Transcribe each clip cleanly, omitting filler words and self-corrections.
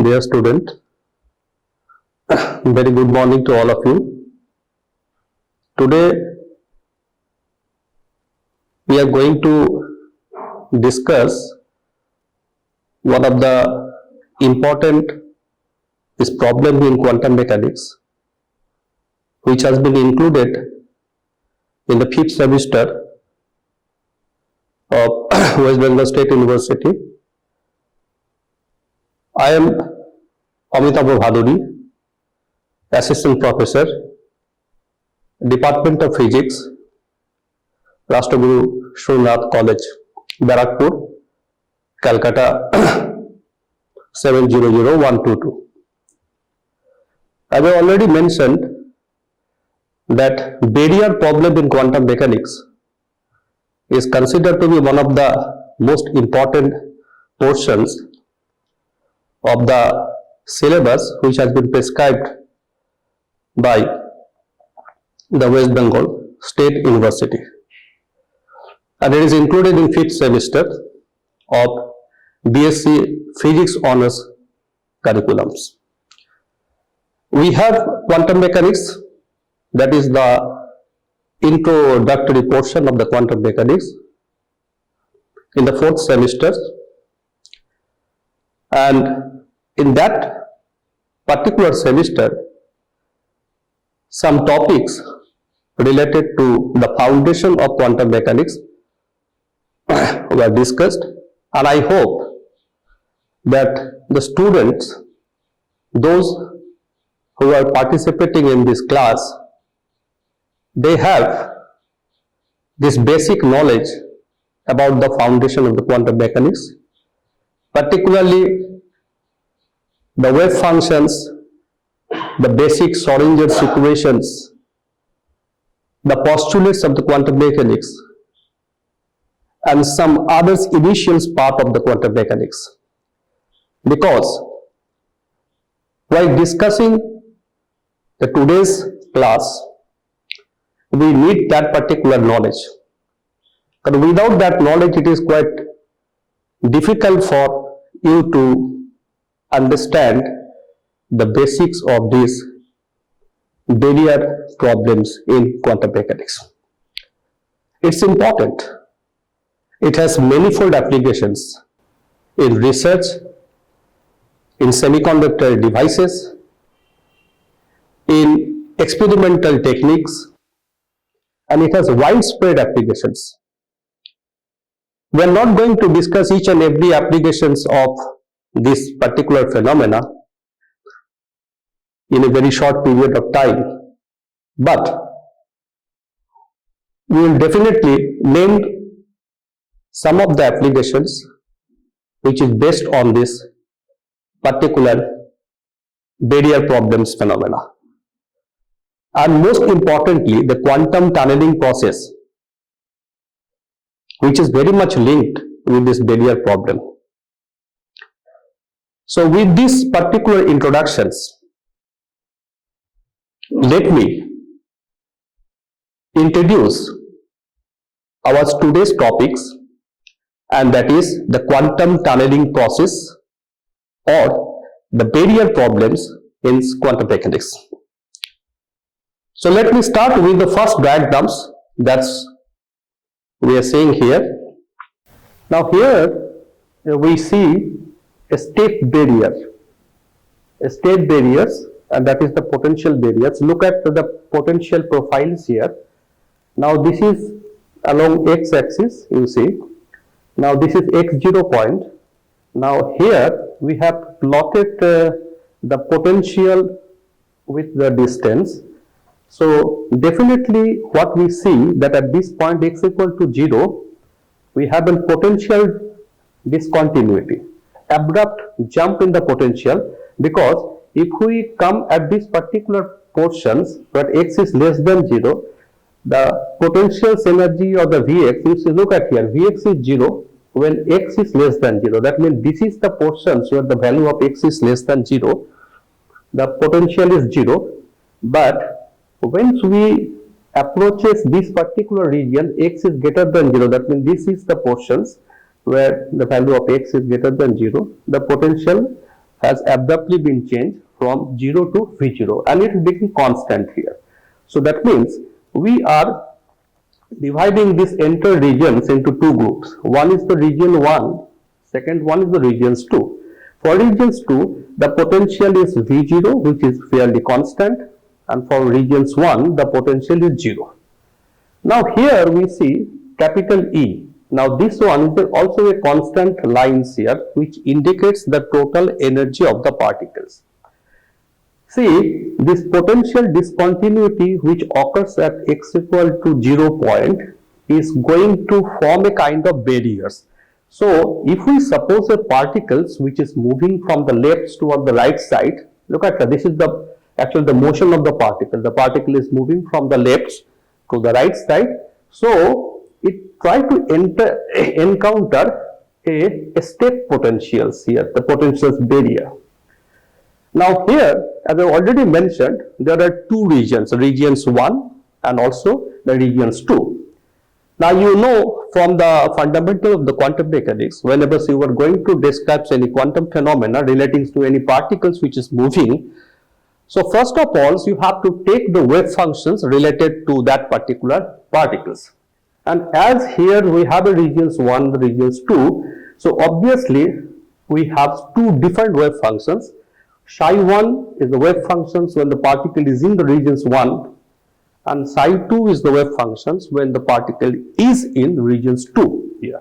Dear student, very good morning to all of you. Today we are going to discuss one of the important problem in quantum mechanics, which has been included in the 5th semester of West Bengal State University. I am Amitabha Bhaduri, Assistant Professor, Department of Physics, Rashtraguru Srinath College, Barakpur, Calcutta 700122. I have already mentioned that barrier problem in quantum mechanics is considered to be one of the most important portions of the syllabus which has been prescribed by the West Bengal State University, and it is included in 5th semester of BSc Physics Honours curriculums. We have quantum mechanics, that is the introductory portion of the quantum mechanics in the 4th semester, and in that particular semester some topics related to the foundation of quantum mechanics were discussed, and I hope that the students, those who are participating in this class, they have this basic knowledge about the foundation of the quantum mechanics, particularly the wave functions, the basic Schrodinger's equations, the postulates of the quantum mechanics, and some other initial part of the quantum mechanics. Because while discussing the today's class, we need that particular knowledge. But without that knowledge, it is quite difficult for you to understand the basics of these barrier problems in quantum mechanics. It's important. It has manifold applications in research, in semiconductor devices, in experimental techniques, and it has widespread applications. We are not going to discuss each and every applications of this particular phenomena in a very short period of time, but we will definitely name some of the applications which is based on this particular barrier problems phenomena. And most importantly, the quantum tunneling process, which is very much linked with this barrier problem. So with these particular introductions, let me introduce our today's topics, and that is the quantum tunneling process or the barrier problems in quantum mechanics. So let me start with the first diagrams that's we are seeing here. Now here we see a state barriers, and that is the potential barriers. Look at the potential profiles here. Now this is along x-axis, you see. Now this is x0 point. Now here we have plotted the potential with the distance. So definitely what we see that at this point x equal to 0, we have a potential discontinuity, abrupt jump in the potential, because if we come at this particular portions where x is less than 0, the potential energy or the Vx, if you look at here, Vx is 0 when x is less than 0. That means this is the portions where the value of x is less than 0, the potential is 0, but once we approaches this particular region, x is greater than 0, that means this is the portions where the value of x is greater than 0, the potential has abruptly been changed from 0 to V0 and it is becoming constant here. So that means we are dividing these entire regions into two groups. One is the region 1, second one is the regions 2. For regions 2, the potential is V0, which is fairly constant, and for regions 1, the potential is 0. Now here we see capital E. Now this one is also a constant lines here, which indicates the total energy of the particles. See, this potential discontinuity which occurs at x equal to 0 point is going to form a kind of barriers. So, if we suppose a particles which is moving from the left toward the right side, look at that, this is the motion of the particle. The particle is moving from the left to the right side. So, it try to encounter a step potentials here, the potentials barrier. Now here, as I already mentioned, there are two regions, regions 1 and also the regions 2. Now you know from the fundamental of the quantum mechanics, whenever you are going to describe any quantum phenomena relating to any particles which is moving, so first of all, you have to take the wave functions related to that particular particles. And as here we have a regions 1, the regions 2, so obviously we have two different wave functions. Psi 1 is the wave functions when the particle is in the regions 1 and psi 2 is the wave functions when the particle is in regions 2 here.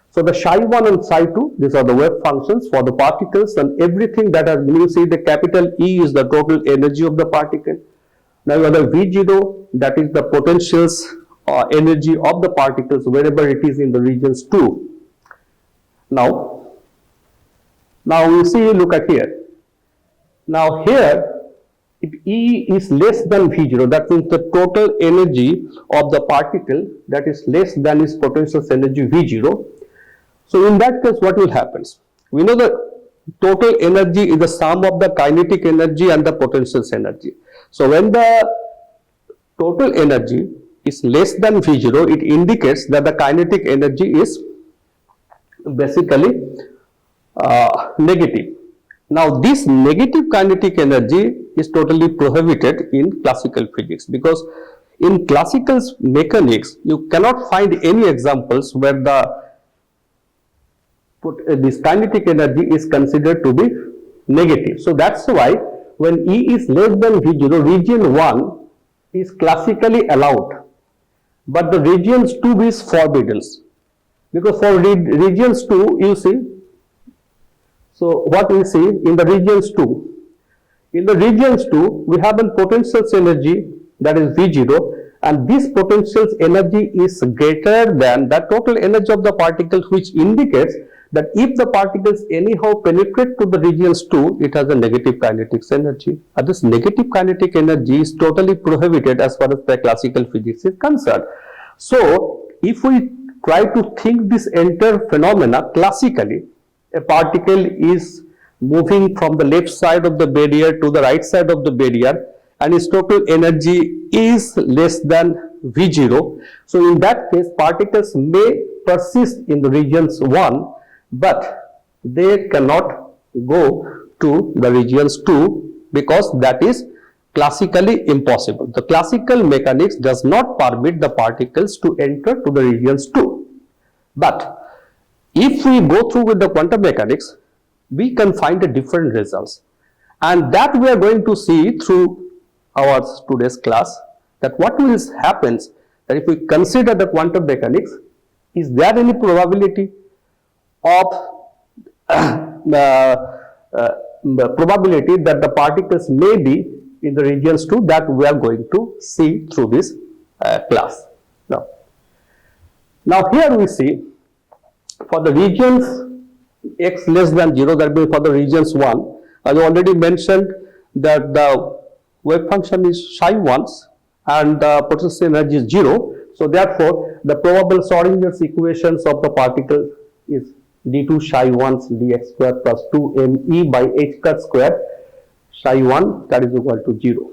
So the psi 1 and psi 2, these are the wave functions for the particles, and everything that has, you see the capital E is the total energy of the particle. Now you have the V0, that is the potentials energy of the particles wherever it is in the regions 2. Now you see, look at here. Now here, if E is less than V0, that means the total energy of the particle that is less than its potential energy V0. So in that case, what will happen? We know the total energy is the sum of the kinetic energy and the potential energy. So when the total energy is less than V0, it indicates that the kinetic energy is basically negative. Now this negative kinetic energy is totally prohibited in classical physics, because in classical mechanics you cannot find any examples where this kinetic energy is considered to be negative. So that's why when E is less than V0, region 1 is classically allowed, but the regions 2 is forbidden, because for regions 2 you see. So what we see in the regions 2, we have a potential energy that is V0, and this potential energy is greater than the total energy of the particles, which indicates that if the particles anyhow penetrate to the regions 2, it has a negative kinetic energy, and this negative kinetic energy is totally prohibited as far as the classical physics is concerned. So if we try to think this entire phenomena classically, a particle is moving from the left side of the barrier to the right side of the barrier and its total energy is less than V0. So in that case, particles may persist in the regions 1, but they cannot go to the regions 2 because that is classically impossible. The classical mechanics does not permit the particles to enter to the regions 2. But if we go through with the quantum mechanics, we can find a different results, and that we are going to see through our today's class, that what will happen that if we consider the quantum mechanics, is there any probability of the probability that the particles may be in the regions 2, that we are going to see through this class. Now here we see for the regions x less than 0, that means for the regions 1, as I already mentioned that the wave function is psi 1 and the potential energy is 0. So therefore, the probable Schrodinger's equations of the particle is d2 psi 1 dx square plus 2me by h cut square psi 1, that is equal to 0.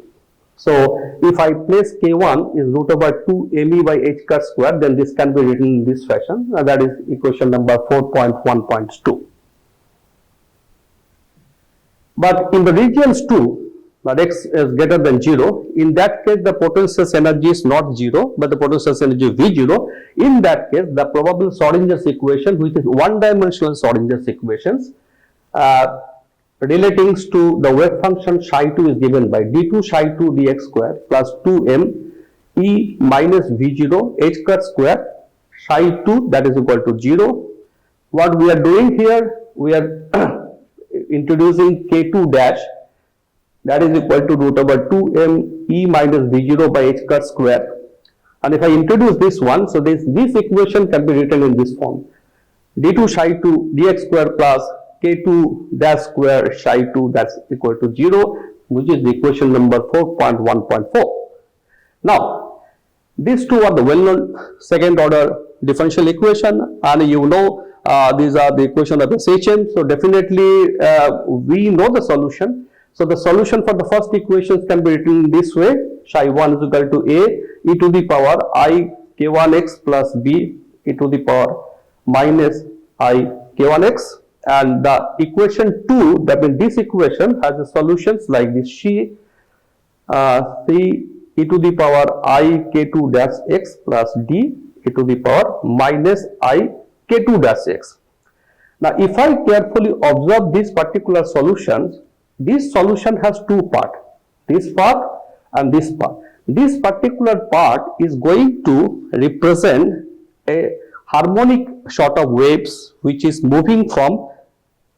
So if I place k1 is root over 2me by h cut square, then this can be written in this fashion, that is equation number 4.1.2. But in the regions 2, that x is greater than 0, in that case the potential energy is not 0, but the potential energy is V0. In that case, the probable Schrodinger's equation, which is one-dimensional Schrodinger's equations, relating to the wave function psi 2 is given by d2 psi 2 dx square plus 2m e minus V0 h cut square psi 2, that is equal to 0. What we are doing here, we are introducing k2 dash, that is equal to root over 2m e minus V0 by h cut square. And if I introduce this one, so this equation can be written in this form: d2 psi 2 dx square plus k2 dash square psi 2, that's equal to 0, which is the equation number 4.1.4. Now, these two are the well-known second order differential equation, and you know these are the equation of the Sem. So definitely we know the solution. So the solution for the first equations can be written in this way: psi 1 is equal to a e to the power I k1x plus b e to the power minus I k1x, and the equation 2, that means this equation has the solutions like this: c e to the power I k2 dash x plus d e to the power minus I k2 dash x. Now, if I carefully observe these particular solutions, this solution has two parts, this part and this part. This particular part is going to represent a harmonic sort of waves which is moving from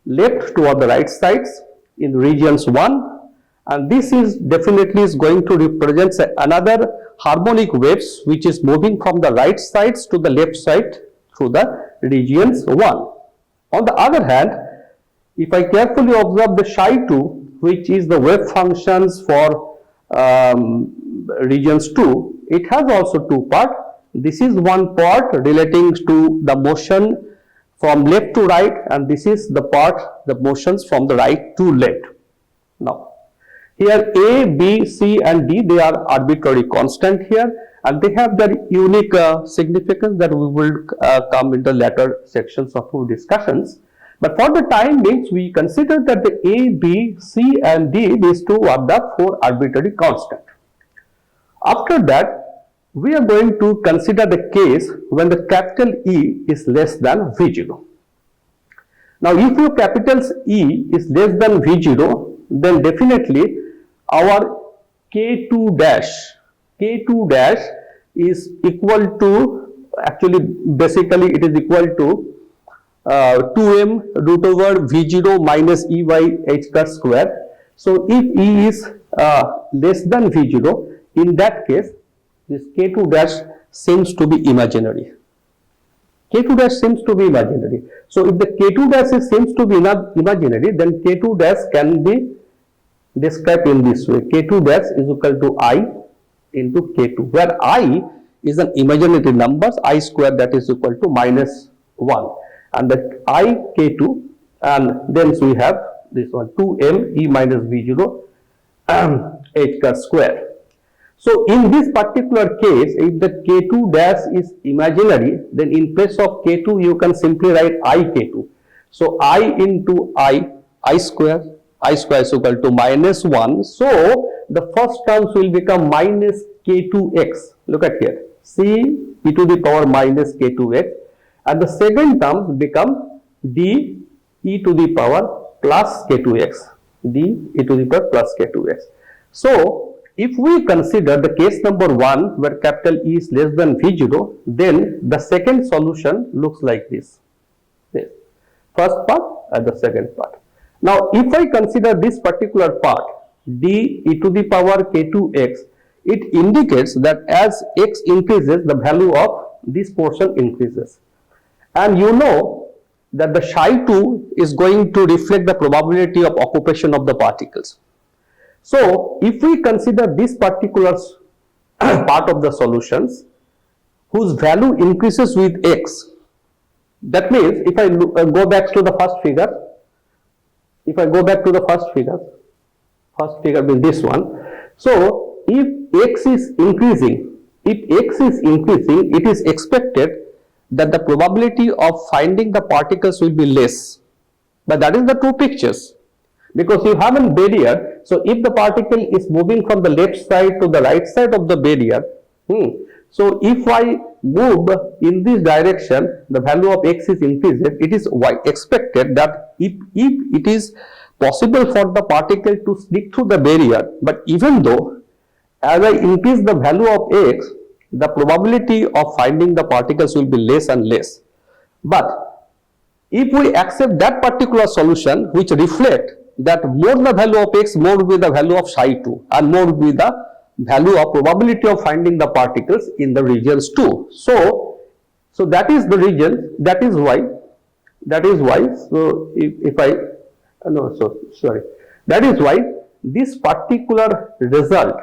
left toward the right sides in regions 1, and this is definitely is going to represent another harmonic waves which is moving from the right sides to the left side through the regions 1. On the other hand, if I carefully observe the psi 2, which is the wave functions for regions 2, it has also two parts. This is one part relating to the motion from left to right, and this is the part, the motions from the right to left. Now, here A, B, C and D, they are arbitrary constant here, and they have their unique significance that we will come in the later sections of our discussions. But for the time being, we consider that the A, B, C and D, these two are the four arbitrary constant. After that, we are going to consider the case when the capital E is less than V0. Now, if your capital E is less than V0, then definitely our K2 dash is equal to, actually basically it is equal to 2m root over V0 minus E by h cut square. So, if E is less than V0, in that case this K2 dash seems to be imaginary. K2 dash seems to be imaginary. So, if the K2 dash seems to be imaginary, then K2 dash can be described in this way: K2 dash is equal to I into K2, where I is an imaginary number, I square, that is equal to minus 1, and the I K2, and then we have this one 2m E minus V0 h cut square. So, in this particular case, if the K2 dash is imaginary, then in place of K2 you can simply write I K2. So, I into I square is equal to minus 1. So, the first terms will become minus K2x. Look at here, C e to the power minus K2x, and the second terms become D e to the power plus K2x, D e to the power plus K2x. So, if we consider the case number 1 where capital E is less than V0, then the second solution looks like this. First part and the second part. Now, if I consider this particular part, D e to the power K2x, it indicates that as x increases, the value of this portion increases. And you know that the psi 2 is going to reflect the probability of occupation of the particles. So, if we consider this particular part of the solutions whose value increases with x, that means if I go back to the first figure, first figure means this one. So, if x is increasing, it is expected that the probability of finding the particles will be less, but that is the two pictures. because you have a barrier. So if the particle is moving from the left side to the right side of the barrier, so if I move in this direction, the value of x is increased. It is expected that if it is possible for the particle to sneak through the barrier, but even though as I increase the value of x, the probability of finding the particles will be less and less. But if we accept that particular solution which reflect that more the value of x, more will be the value of psi 2, and more will be the value of probability of finding the particles in the regions 2. So that is the region, that is why, so if I, no, so sorry, that is why this particular result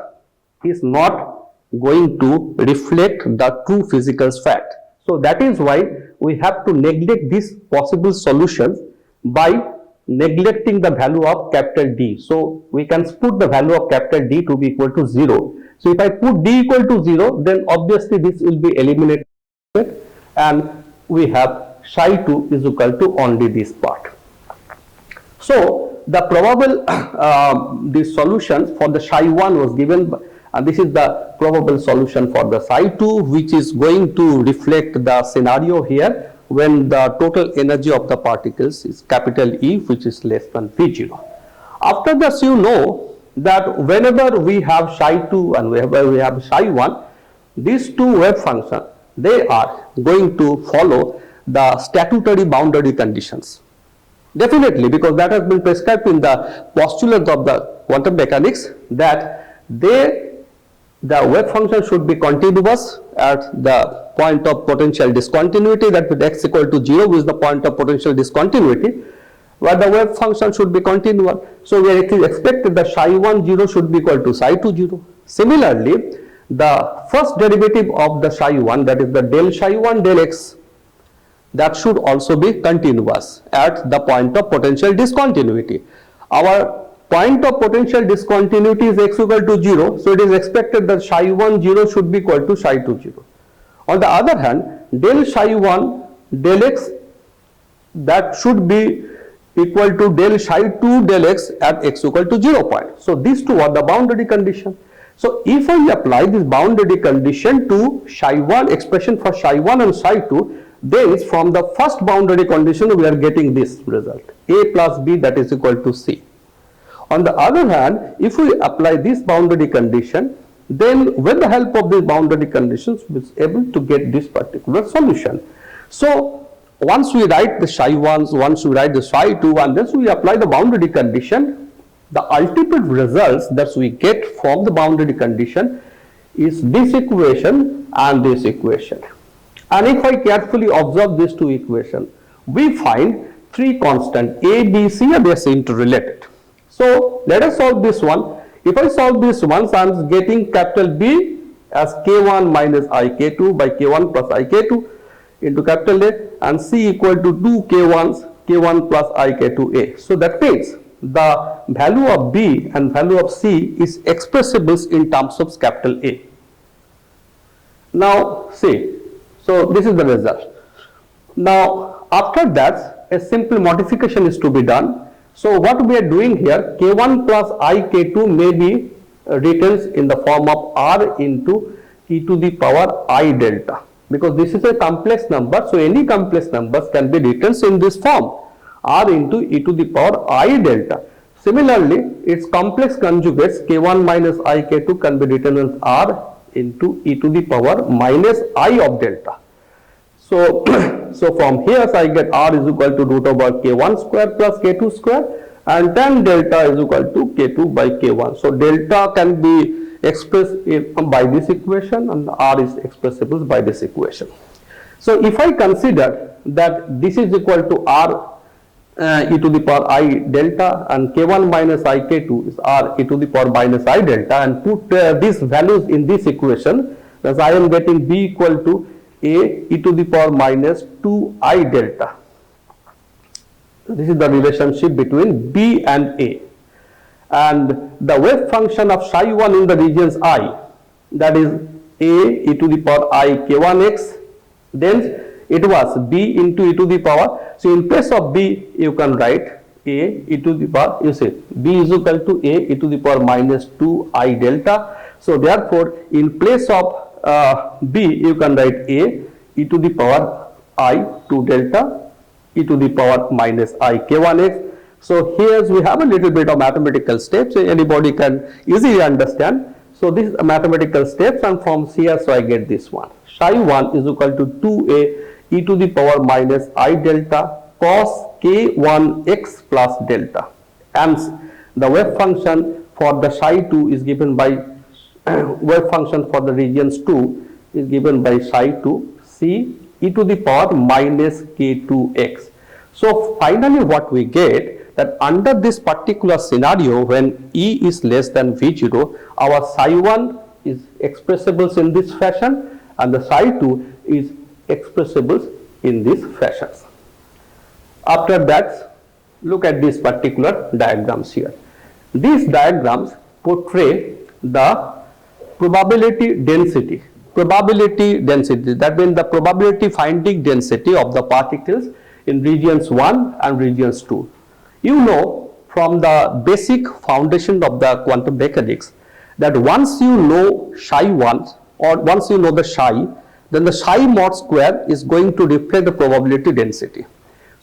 is not going to reflect the true physical fact. So that is why we have to neglect these possible solutions by neglecting the value of capital D. So we can put the value of capital D to be equal to 0. So if I put D equal to 0, then obviously this will be eliminated and we have psi 2 is equal to only this part. So the probable the solutions for the psi 1 was given, and this is the probable solution for the psi 2, which is going to reflect the scenario here when the total energy of the particles is capital E, which is less than V0. After this, you know that whenever we have psi 2 and whenever we have psi 1, these two wave functions, they are going to follow the statutory boundary conditions. Definitely, because that has been prescribed in the postulate of the quantum mechanics, that the wave function should be continuous at the point of potential discontinuity, that with x equal to 0 is the point of potential discontinuity, where the wave function should be continuous. So where it is expected that psi 1 0 should be equal to psi 2 0. Similarly, the first derivative of the psi 1, that is the del psi 1 del x, that should also be continuous at the point of potential discontinuity. Our point of potential discontinuity is x equal to 0, so it is expected that psi 1 0 should be equal to psi 2 0. On the other hand, del psi 1 del x, that should be equal to del psi 2 del x at x equal to 0 point. So these two are the boundary condition. So if I apply this boundary condition to psi 1, expression for psi 1 and psi 2, then from the first boundary condition we are getting this result, a plus b, that is equal to c. On the other hand, if we apply this boundary condition, then with the help of these boundary conditions we are able to get this particular solution. So once we write the psi 1, once we write the psi 2, and then we apply the boundary condition, the ultimate results that we get from the boundary condition is this equation and this equation. And if I carefully observe these two equations, we find three constants a, b, c, and they are interrelated. So let us solve this one. If I solve this one, so I am getting capital B as k1 minus ik2 by k1 plus ik2 into capital A, and c equal to 2 k1 plus ik2a. So that means the value of B and value of C is expressible in terms of capital A. Now see, so this is the result. Now after that, a simple modification is to be done. So what we are doing here, k1 plus ik2 may be written in the form of r into e to the power I delta, because this is a complex number, so any complex numbers can be written in this form, r into e to the power I delta. Similarly, its complex conjugates k1 minus ik2 can be written as r into e to the power minus I of delta. So, so from here I get r is equal to root over k1 square plus k2 square, and then delta is equal to k2 by k1. So delta can be expressed by this equation and r is expressible by this equation. So if I consider that this is equal to r e to the power I delta and k1 minus ik2 is r e to the power minus I delta, and put these values in this equation, thus I am getting b equal to a e to the power minus 2I delta. This is the relationship between B and A. And the wave function of psi 1 in the regions I, that is a e to the power I k1x, then it was b into e to the power. So in place of b you can write a e to the power, you see, b is equal to a e to the power minus 2 I delta. So therefore, in place of b, you can write a e to the power I 2 delta e to the power minus I k1x. So here we have a little bit of mathematical steps, anybody can easily understand. So this is a mathematical steps, and from here, so I get this one. Psi 1 is equal to 2a e to the power minus I delta cos k1x plus delta, and the wave function for the psi 2 is given by wave function for the regions 2 is given by psi 2 c e to the power minus k2x. So finally what we get, that under this particular scenario, when E is less than V0, our psi 1 is expressible in this fashion and the psi 2 is expressible in this fashion. After that, look at these particular diagrams here. These diagrams portray the probability density. That means the probability finding density of the particles in regions 1 and regions 2. You know from the basic foundation of the quantum mechanics that once you know psi 1 or once you know the psi, then the psi mod square is going to reflect the probability density.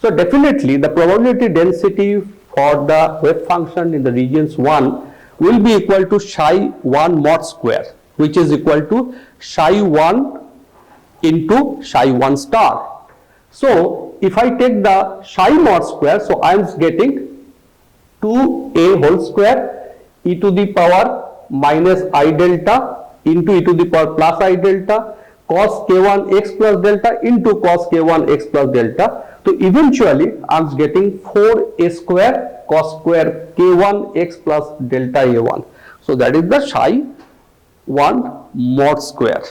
So definitely the probability density for the wave function in the regions 1 will be equal to psi 1 mod square, which is equal to psi 1 into psi 1 star. So if I take the psi mod square, so I am getting 2a whole square e to the power minus I delta into e to the power plus I delta cos k1x plus delta into cos k1x plus delta. So eventually I am getting 4a square cos square k1x plus delta a1. So that is the psi 1 mod square,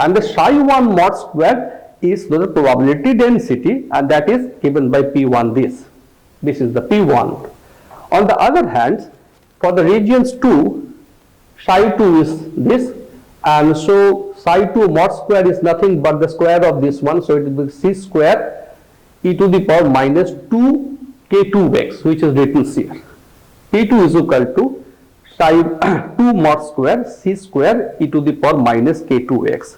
and the psi 1 mod square is the probability density, and that is given by P1 this is the P1. On the other hand, for the regions 2, psi 2 is this, and so psi 2 mod square is nothing but the square of this one, so it will be c square e to the power minus 2 k2x, which is written here. P2 is equal to psi 2 mod square c square e to the power minus k2x.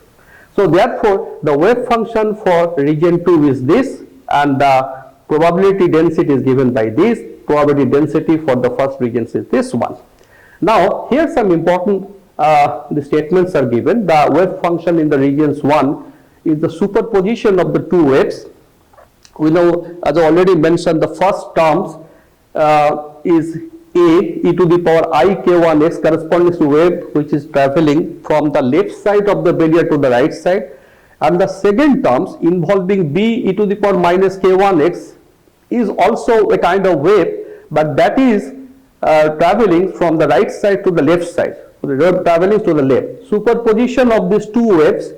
So therefore, the wave function for region 2 is this, and the probability density is given by this. Probability density for the first regions is this one. Now here some important the statements are given. The wave function in the regions 1 is the superposition of the two waves. We know, as I already mentioned, the first terms is a e to the power I k1x corresponds to wave which is traveling from the left side of the barrier to the right side, and the second terms involving b e to the power minus k1x is also a kind of wave, but that is traveling from the right side to the left side. So the wave traveling to the left. Superposition of these two waves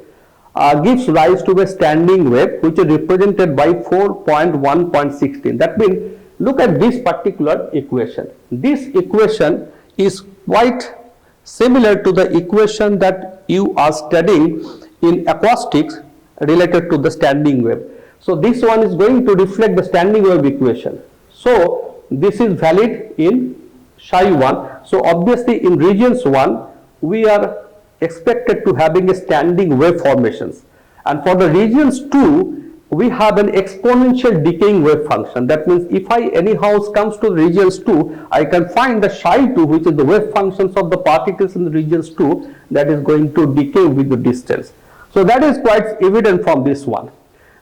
gives rise to a standing wave which is represented by 4.1.16. That means, look at this particular equation. This equation is quite similar to the equation that you are studying in acoustics related to the standing wave. So this one is going to reflect the standing wave equation. So this is valid in psi 1. So obviously in regions 1 we are expected to having a standing wave formations, and for the regions 2 we have an exponential decaying wave function. That means if I anyhow comes to regions 2, I can find the psi 2, which is the wave functions of the particles in the regions 2, that is going to decay with the distance. So that is quite evident from this one.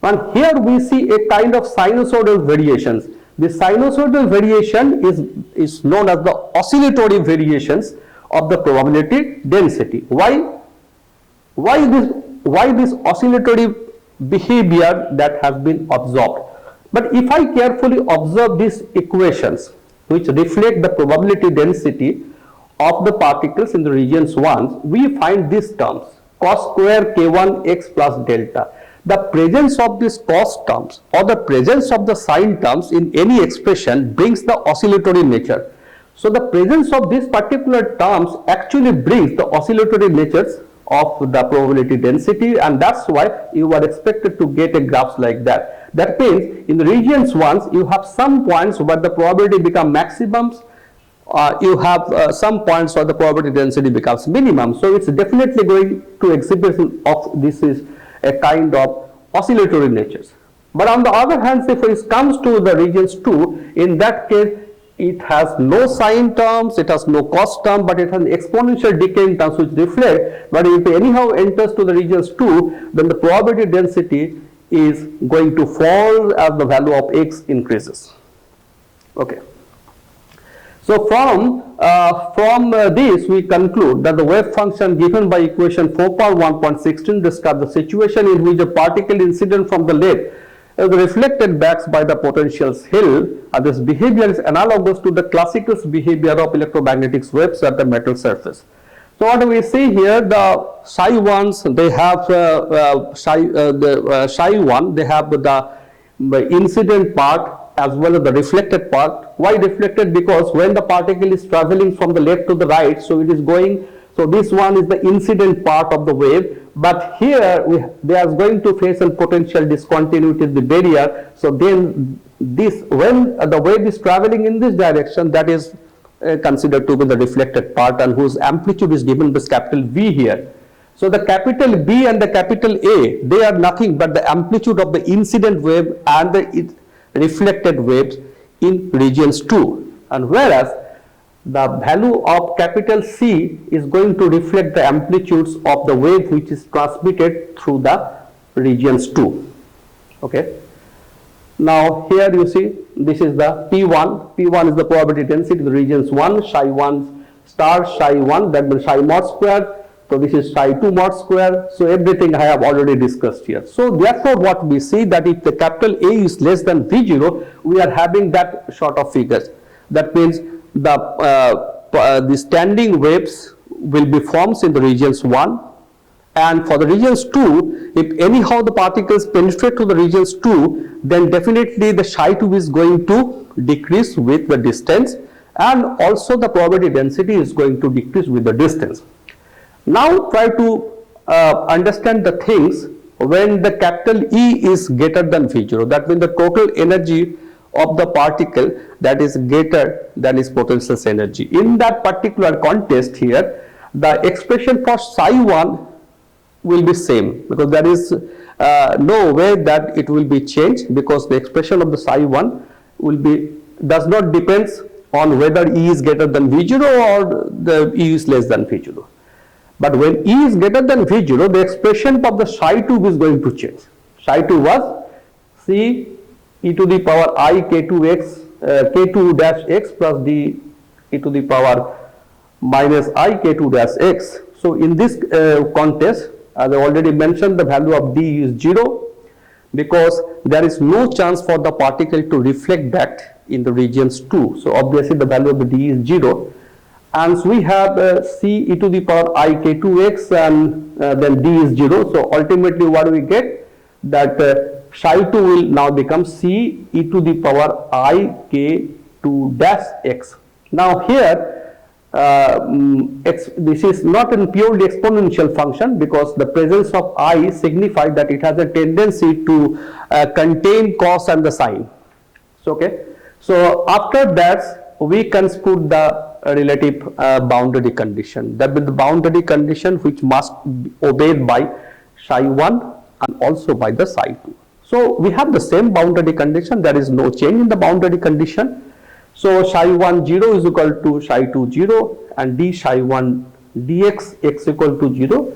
And here we see a kind of sinusoidal variations. The sinusoidal variation is known as the oscillatory variations of the probability density. Why this oscillatory behavior that has been observed? But if I carefully observe these equations which reflect the probability density of the particles in the regions 1, we find these terms cos square k1x plus delta. The presence of these cos terms or the presence of the sine terms in any expression brings the oscillatory nature. So the presence of these particular terms actually brings the oscillatory natures of the probability density, and that's why you are expected to get a graphs like that. That means in the regions 1, you have some points where the probability become maximums, you have some points where the probability density becomes minimum. So it's definitely going to exhibit of this is a kind of oscillatory natures. But on the other hand, if it comes to the regions 2, in that case it has no sine terms, it has no cos term, but it has exponential decay in terms which reflect. But if it anyhow enters to the regions 2, then the probability density is going to fall as the value of x increases. Okay. So from this we conclude that the wave function given by equation 4 power 1.16 describes the situation in which a particle incident from the left is reflected back by the potentials Hill, and this behavior is analogous to the classical behavior of electromagnetic waves at the metal surface. So what do we see here? The psi 1s, they have psi 1, they have the incident part as well as the reflected part. Why reflected? Because when the particle is traveling from the left to the right, so it is going, so this one is the incident part of the wave, but here they are going to face a potential discontinuity in the barrier. So then this, when the wave is traveling in this direction, that is considered to be the reflected part, and whose amplitude is given this capital V here. So the capital B and the capital A, they are nothing but the amplitude of the incident wave and the reflected waves in regions 2, and whereas the value of capital C is going to reflect the amplitudes of the wave which is transmitted through the regions 2. Okay. Now here you see this is the P1. P1 is the probability density in the regions 1, psi 1 star psi 1, that means psi mod square. So this is psi 2 mod square. So everything I have already discussed here. So therefore what we see that if the capital A is less than V0, we are having that sort of figures. That means the standing waves will be formed in the regions 1, and for the regions 2, if anyhow the particles penetrate to the regions 2, then definitely the psi 2 is going to decrease with the distance, and also the probability density is going to decrease with the distance. Now try to understand the things when the capital E is greater than V0, that means the total energy of the particle that is greater than its potential energy. In that particular context here, the expression for psi 1 will be same, because there is no way that it will be changed, because the expression of the psi 1 will be does not depends on whether E is greater than V0 or the E is less than V0. But when E is greater than V0, the expression of the psi 2 is going to change. Psi 2 was C e to the power I k2x k2 dash x plus d e to the power minus I k2 dash x. So in this context, as I already mentioned, the value of d is 0, because there is no chance for the particle to reflect back in the regions 2. So obviously the value of the d is 0, and so we have c e to the power I k2x, and then d is 0. So ultimately what we get, that psi 2 will now become c e to the power I k2 dash x. Now here this is not a purely exponential function, because the presence of I signifies that it has a tendency to contain cos and the sine. So, okay. So after that we can put the relative boundary condition, that with the boundary condition which must be obeyed by psi 1 and also by the psi 2. So we have the same boundary condition, there is no change in the boundary condition. So psi 1 0 is equal to psi 2 0, and d psi 1 dx x equal to 0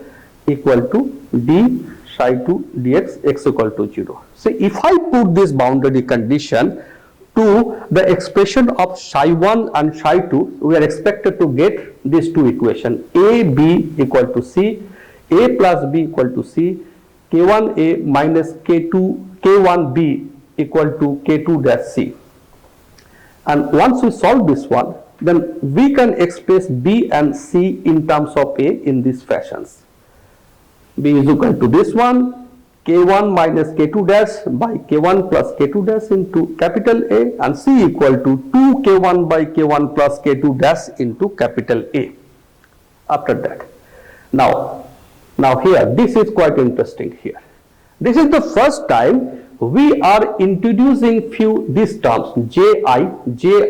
equal to d psi 2 dx x equal to 0. So if I put this boundary condition to the expression of psi 1 and psi 2, we are expected to get these two equations, a b equal to c, a plus b equal to c, k1a minus k1b equal to k2 dash c. And once we solve this one, then we can express b and c in terms of a in these fashions. B is equal to this one, k1 minus k2 dash by k1 plus k2 dash into capital A, and c equal to 2 k1 by k1 plus k2 dash into capital A. After that, now here this is quite interesting here. This is the first time we are introducing few these terms Ji, Jr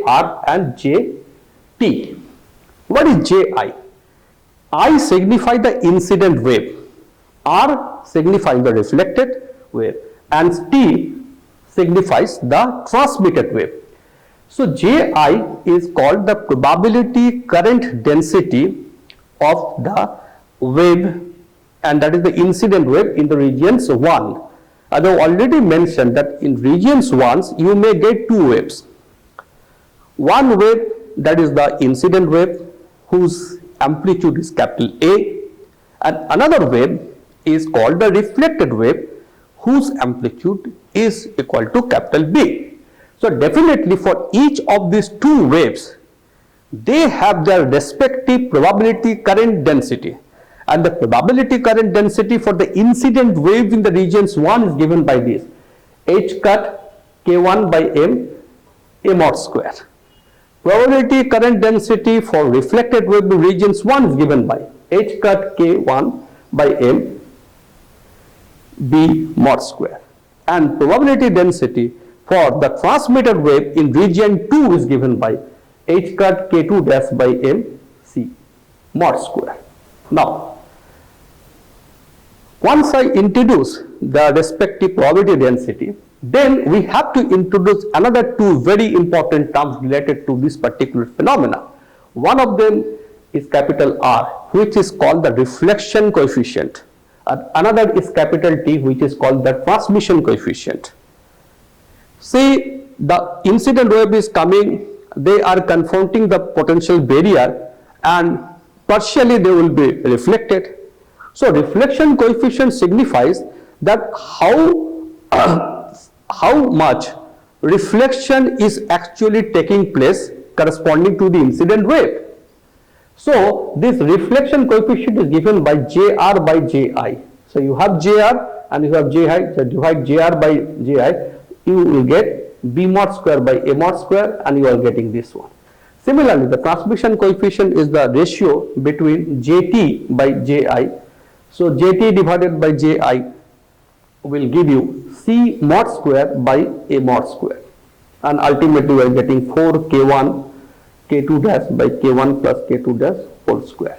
and Jt. What is Ji? I signify the incident wave, R signifying the reflected wave, and T signifies the transmitted wave. So Ji is called the probability current density of the wave, and that is the incident wave in the regions 1. As I have already mentioned that in regions 1 you may get two waves. One wave, that is the incident wave whose amplitude is capital A, and another wave is called the reflected wave whose amplitude is equal to capital B. So definitely for each of these two waves, they have their respective probability current density, and the probability current density for the incident wave in the regions 1 is given by this h cut k1 by m mod square. Probability current density for reflected wave in regions 1 is given by h cut k1 by m b mod square, and probability density for the transmitted wave in region 2 is given by h cut k2 dash by m c mod square. Now, once I introduce the respective probability density, then we have to introduce another two very important terms related to this particular phenomena. One of them is capital R, which is called the reflection coefficient, and another is capital T, which is called the transmission coefficient. See, the incident wave is coming, they are confronting the potential barrier, and partially they will be reflected. So reflection coefficient signifies that how much reflection is actually taking place corresponding to the incident wave. So this reflection coefficient is given by Jr by Ji. So you have Jr and you have Ji, so divide Jr by Ji, you will get B mod square by A mod square, and you are getting this one. Similarly, the transmission coefficient is the ratio between Jt by Ji. So Jt divided by Ji will give you C mod square by A mod square, and ultimately we are getting 4 K1 K2 dash by K1 plus K2 dash whole square.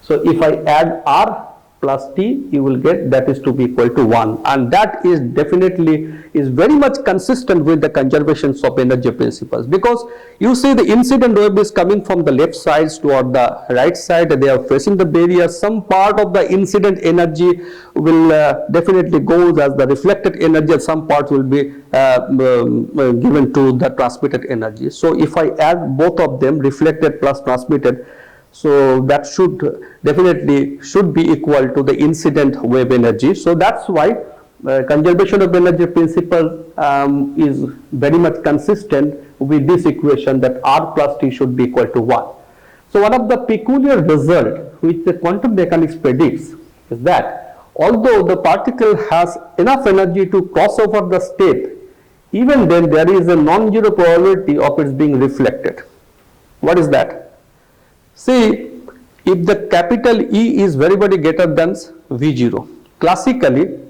So if I add R plus T, you will get that is to be equal to 1, and that is definitely is very much consistent with the conservation of energy principles, because you see the incident wave is coming from the left side toward the right side, they are facing the barrier. Some part of the incident energy will definitely go as the reflected energy, and some part will be given to the transmitted energy. So if I add both of them, reflected plus transmitted, so that should be equal to the incident wave energy. So that's why conservation of energy principle is very much consistent with this equation that R plus T should be equal to 1. So one of the peculiar result which the quantum mechanics predicts is that although the particle has enough energy to cross over the state, even then there is a non-zero probability of its being reflected. What is that? See, if the capital E is very greater than V0, classically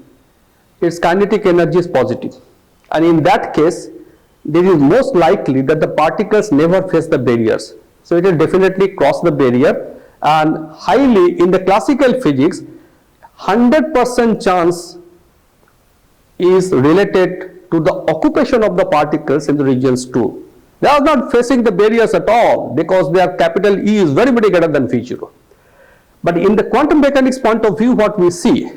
its kinetic energy is positive, and in that case it is most likely that the particles never face the barriers. So it will definitely cross the barrier, and highly in the classical physics 100% chance is related to the occupation of the particles in the regions 2. They are not facing the barriers at all because their capital E is very greater than V0. But in the quantum mechanics point of view, what we see,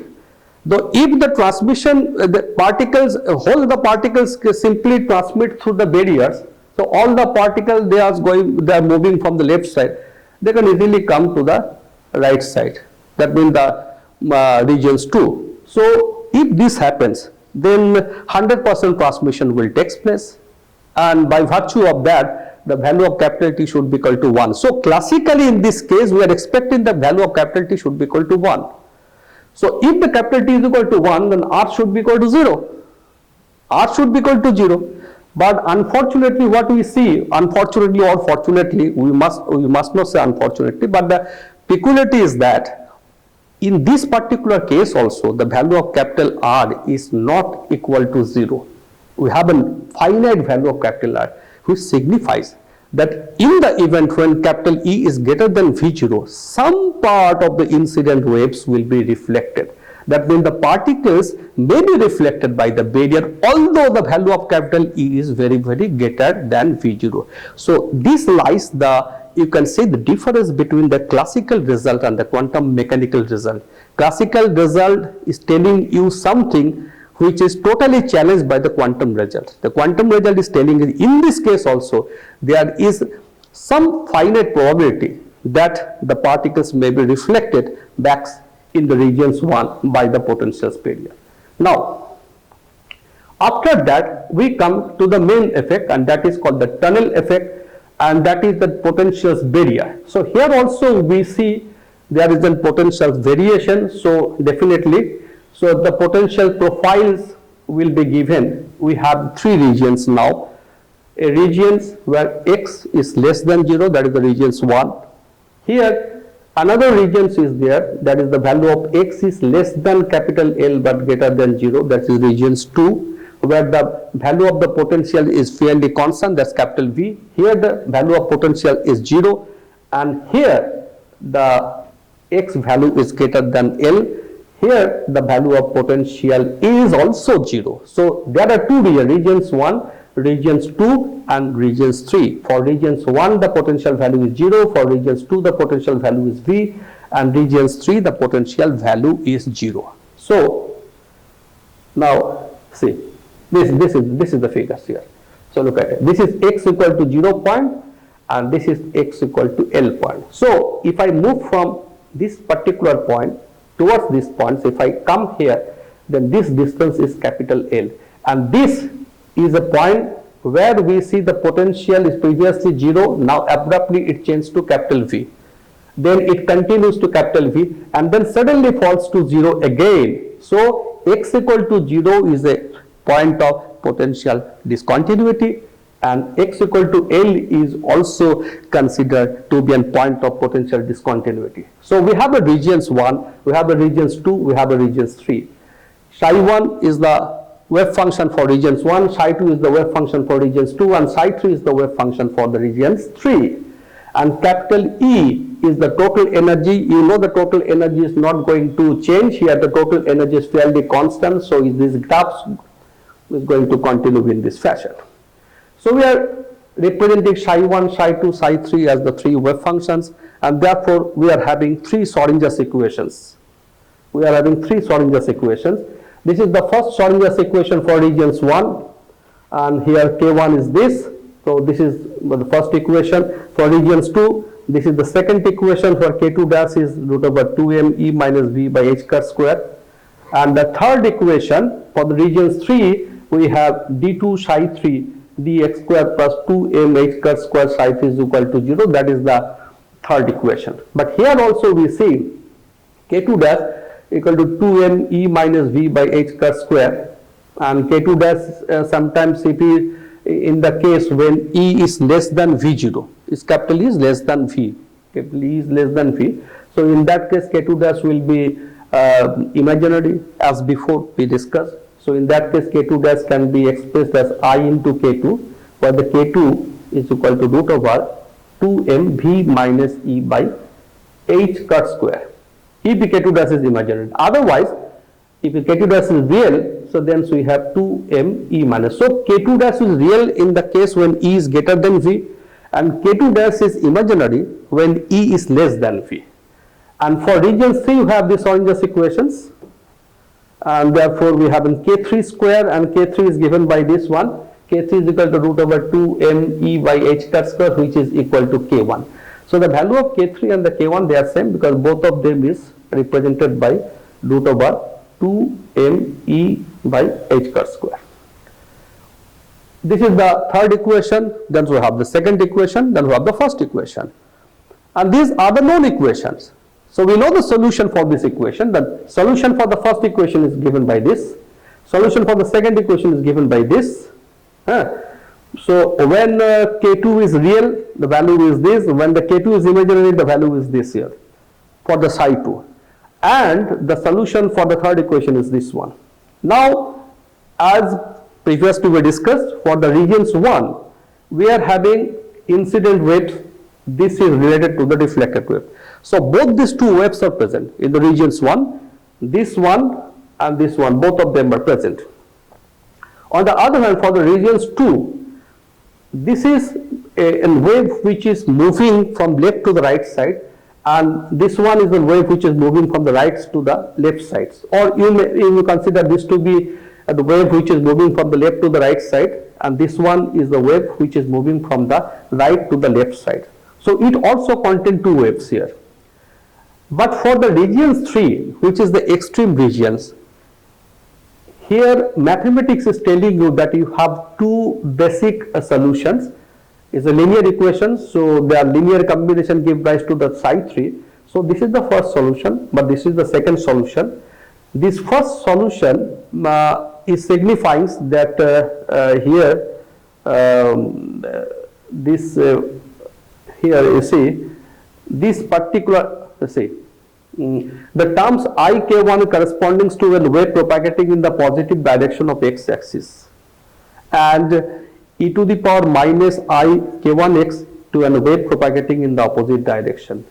though if the transmission, the particles, whole the particles simply transmit through the barriers, so all the particles they are moving from the left side, they can easily come to the right side. That means the regions 2. So if this happens, then 100% transmission will take place, and by virtue of that the value of capital T should be equal to 1. So classically in this case we are expecting the value of capital T should be equal to 1. So if the capital T is equal to 1, then R should be equal to 0. R should be equal to 0. But unfortunately what we see, unfortunately or fortunately, we must not say unfortunately, but the peculiarity is that in this particular case also, the value of capital R is not equal to 0. We have a finite value of capital R, which signifies that in the event when capital E is greater than V0, some part of the incident waves will be reflected. That means the particles may be reflected by the barrier, although the value of capital E is very, very greater than V0. So this lies you can say the difference between the classical result and the quantum mechanical result. Classical result is telling you something which is totally challenged by the quantum result. The quantum result is telling you in this case also there is some finite probability that the particles may be reflected back in the regions 1 by the potentials barrier. Now, after that we come to the main effect, and that is called the tunnel effect, and that is the potentials barrier. So here also we see there is a potential variation. So definitely, so the potential profiles will be given. We have three regions now. A regions where x is less than 0, that is the regions 1. Here another regions is there, that is the value of x is less than capital L but greater than 0, that is regions 2, where the value of the potential is fairly constant, that's capital V. Here the value of potential is 0, and here the x value is greater than L. Here the value of potential is also 0. So there are two regions, regions 1, regions 2 and regions 3. For regions 1 the potential value is 0, for regions 2 the potential value is V, and regions 3 the potential value is 0. So now see, this is the figures here. So look at it. This is x equal to 0 point and this is x equal to L point. So if I move from this particular point towards this point, so if I come here, then this distance is capital L, and this is a point where we see the potential is previously 0, now abruptly it changed to capital V. Then it continues to capital V and then suddenly falls to 0 again. So x equal to 0 is a point of potential discontinuity, and x equal to L is also considered to be a point of potential discontinuity. So we have a regions 1, we have a regions 2, we have a regions 3. Psi 1 is the wave function for regions 1, psi 2 is the wave function for regions 2, and psi 3 is the wave function for the regions 3. And capital E is the total energy. You know the total energy is not going to change here, the total energy is fairly constant, so this graph is going to continue in this fashion. So we are representing psi 1, psi 2, psi 3 as the three wave functions, and therefore we are having three Schrodinger's equations. We are having three Schrodinger's equations. This is the first Schrodinger's equation for regions 1, and here K1 is this. So this is the first equation. For regions 2, this is the second equation. For K2 dash is root over 2m E minus V by h cut square. And the third equation for the regions 3, we have d2 psi 3 dx square plus 2m h cut square psi 3 is equal to 0. That is the third equation. But here also we see K2 dash equal to 2m E minus V by h cut square, and K2 dash sometimes if in the case when E is less than V0, is capital E is less than V, capital E is less than V. So in that case K2 dash will be imaginary as before we discussed. So in that case K2 dash can be expressed as I into K2, where the K2 is equal to root over 2m V minus E by h cut square. If the K2 dash is imaginary, otherwise if the K2 dash is real, so then we have 2m E minus. So K2 dash is real in the case when E is greater than V, and K2 dash is imaginary when E is less than V. And for region 3 you have these Schrodinger's equations, and therefore we have in K3 square, and K3 is given by this one. K3 is equal to root over 2m E by h cut square, which is equal to K1. So the value of K3 and the K1 they are same because both of them is represented by root over 2m E by h cut square. This is the third equation. Then we have the second equation. Then we have the first equation, and these are the known equations. So we know the solution for this equation. The solution for the first equation is given by this. Solution for the second equation is given by this. So when K2 is real, the value is this. When the K2 is imaginary, the value is this here for the psi 2. and the solution for the third equation is this one. Now, as previously we discussed, for the regions 1, we are having incident wave. This is related to the reflected wave. So both these two waves are present in the regions 1. This one and this one, both of them are present. On the other hand, for the regions 2, this is a wave which is moving from left to the right side, and this one is a wave which is moving from the right to the left sides. Or you may consider this to be the wave which is moving from the left to the right side, and this one is the wave which is moving from the right to the left side. So it also contains two waves here. But for the regions 3, which is the extreme regions, here mathematics is telling you that you have two basic solutions. It's a linear equation, so their linear combination gives rise to the psi 3. So this is the first solution, but this is the second solution. This first solution is signifying that here here you see this particular, the terms ik1 corresponding to a wave propagating in the positive direction of x-axis, and e to the power minus I k1x to a wave propagating in the opposite direction.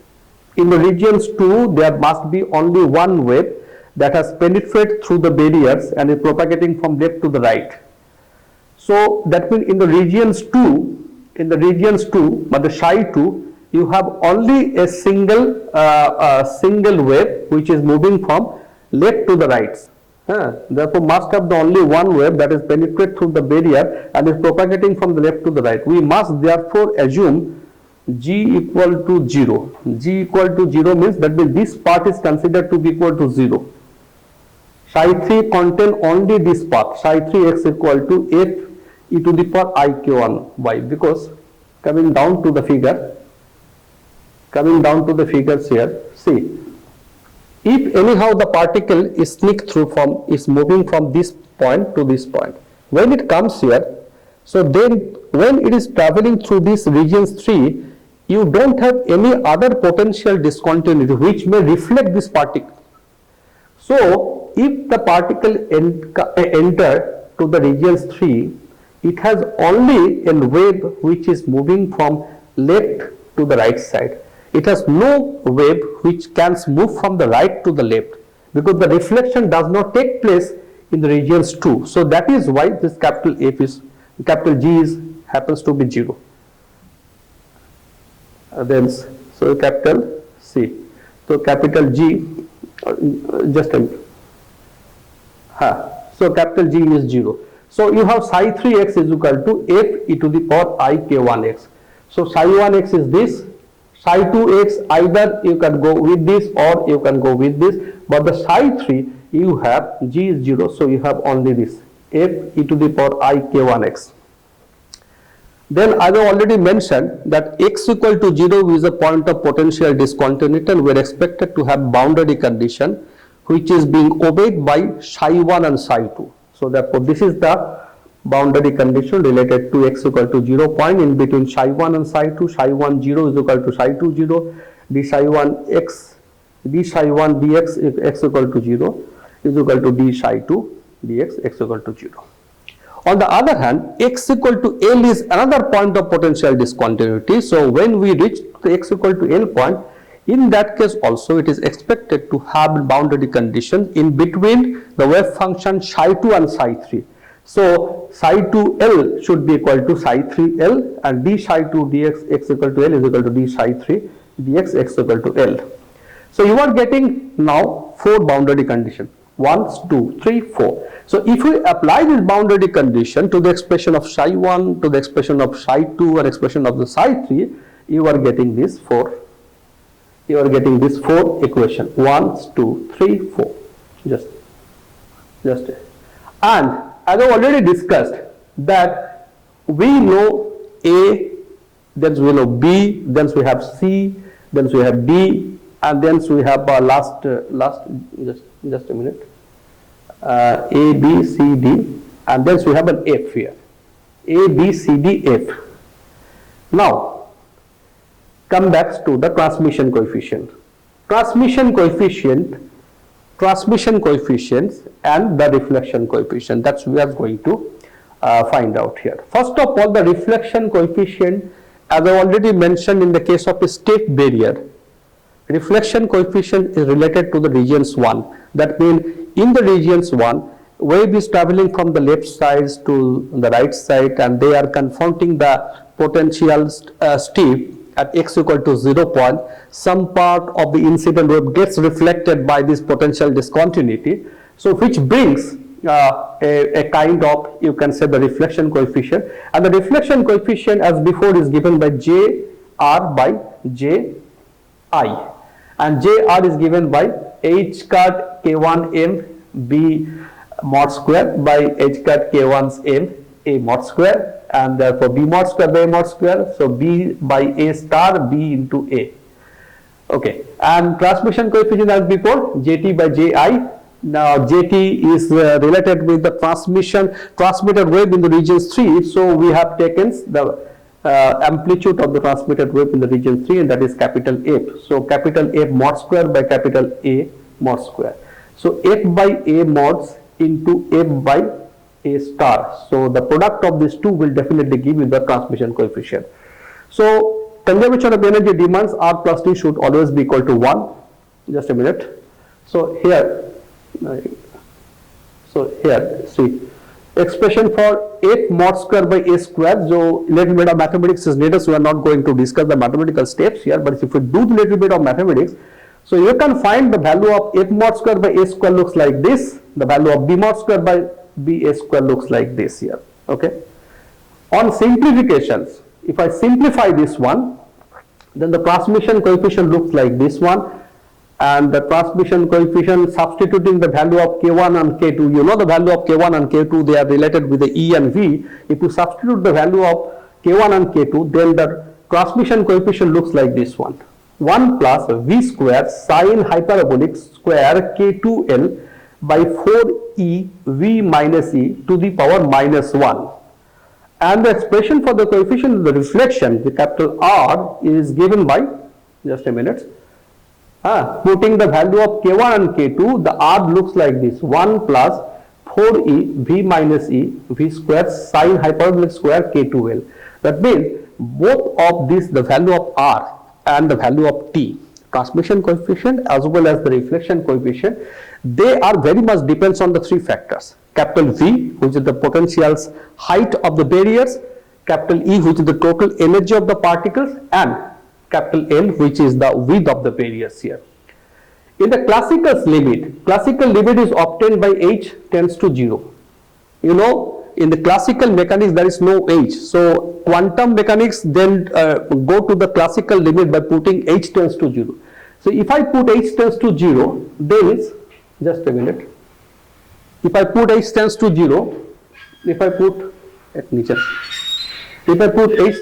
In the regions 2, there must be only one wave that has penetrated through the barriers and is propagating from left to the right. So that means in the regions 2, but the psi 2, you have only a single wave which is moving from left to the right. Therefore, must have the only one wave that is penetrated through the barrier and is propagating from the left to the right. We must therefore assume G equal to 0. G equal to 0 means that this part is considered to be equal to 0. Psi 3 contain only this part, psi 3x equal to f e to the power ik1 y, because coming down to the figures here, see, if anyhow the particle is sneaked through is moving from this point to this point, when it comes here, so then when it is traveling through these regions 3, you don't have any other potential discontinuity which may reflect this particle. So if the particle enter to the regions 3, it has only a wave which is moving from left to the right side. It has no wave which can move from the right to the left, because the reflection does not take place in the regions 2. So that is why this capital G happens to be 0. Then so capital C. So capital G, just a minute. So capital G is 0. So you have psi 3x is equal to f e to the power I k1x. So psi 1x is this. Psi 2x, either you can go with this or you can go with this, but the psi 3 you have G is 0, so you have only this f e to the power I k1x. Then I have already mentioned that x equal to 0 is a point of potential discontinuity, and we are expected to have boundary condition which is being obeyed by psi 1 and psi 2. So therefore this is the boundary condition related to x equal to 0 point in between psi 1 and psi 2. Psi 1 0 is equal to psi 2 0, d psi 1 x, d psi 1 dx if x equal to 0 is equal to d psi 2 dx x equal to 0. On the other hand, x equal to L is another point of potential discontinuity. So when we reach the x equal to L point, in that case also it is expected to have boundary condition in between the wave function psi 2 and psi 3. So psi 2L should be equal to psi 3L, and d psi 2 dx x equal to L is equal to d psi 3 dx x equal to L. So you are getting now 4 boundary conditions. 1, 2, 3, 4. So if we apply this boundary condition to the expression of psi 1, to the expression of psi 2, or expression of the psi 3, you are getting this 4. You are getting this 4 equation. 1, 2, 3, 4. Just and as I already discussed that we know A, then we know B, then we have C, then we have D, and then we have just a minute, A, B, C, D, and then we have an F here, A, B, C, D, F. Now come back to the transmission coefficient. Transmission coefficient transmission coefficients and the reflection coefficient. That's we are going to find out here. First of all, the reflection coefficient, as I already mentioned in the case of a state barrier, reflection coefficient is related to the regions 1. That means in the regions 1, wave is traveling from the left side to the right side, and they are confronting the potential steep at x equal to 0 point. Some part of the incident wave gets reflected by this potential discontinuity, so which brings a kind of, you can say, the reflection coefficient. And the reflection coefficient, as before, is given by JR by JI, and JR is given by h cut k1 m b mod square by h cut k1's m a mod square, and therefore b mod square by a mod square, so b by a star b into a. Okay, and transmission coefficient as before, jt by ji. Now jt is related with the transmitted wave in the regions 3, so we have taken the amplitude of the transmitted wave in the region 3, and that is capital F. So capital F mod square by capital A mod square. So F by A mods into F by A star. So the product of these two will definitely give you the transmission coefficient. So conservation of energy demands R plus T should always be equal to 1. Just a minute. So here see, expression for F mod square by A square. So little bit of mathematics is needed, so we are not going to discuss the mathematical steps here, but if you do little bit of mathematics, so you can find the value of F mod square by A square looks like this, the value of B mod square by B A square looks like this here. Okay, on simplifications, if I simplify this one, then the transmission coefficient looks like this one, and the transmission coefficient, substituting the value of K1 and K2, you know the value of K1 and K2, they are related with the E and V. If you substitute the value of K1 and K2, then the transmission coefficient looks like this one, 1 plus V square sine hyperbolic square K2L by 4E V minus E to the power minus 1. And the expression for the coefficient of the reflection, the capital R, is given by, just a minute, putting the value of K1 and K2, the R looks like this, 1 plus 4E V minus E V square sine hyperbolic square K2L. That means both of these, the value of R and the value of T, transmission coefficient as well as the reflection coefficient, they are very much depends on the three factors: capital V, which is the potential's height of the barriers, capital E, which is the total energy of the particles, and capital L, which is the width of the barriers here. In the classical limit is obtained by h tends to 0. You know, in the classical mechanics there is no h, so quantum mechanics then go to the classical limit by putting h tends to 0. So if I put h tends to 0, then is, just a minute, if I put h tends to 0, if I put h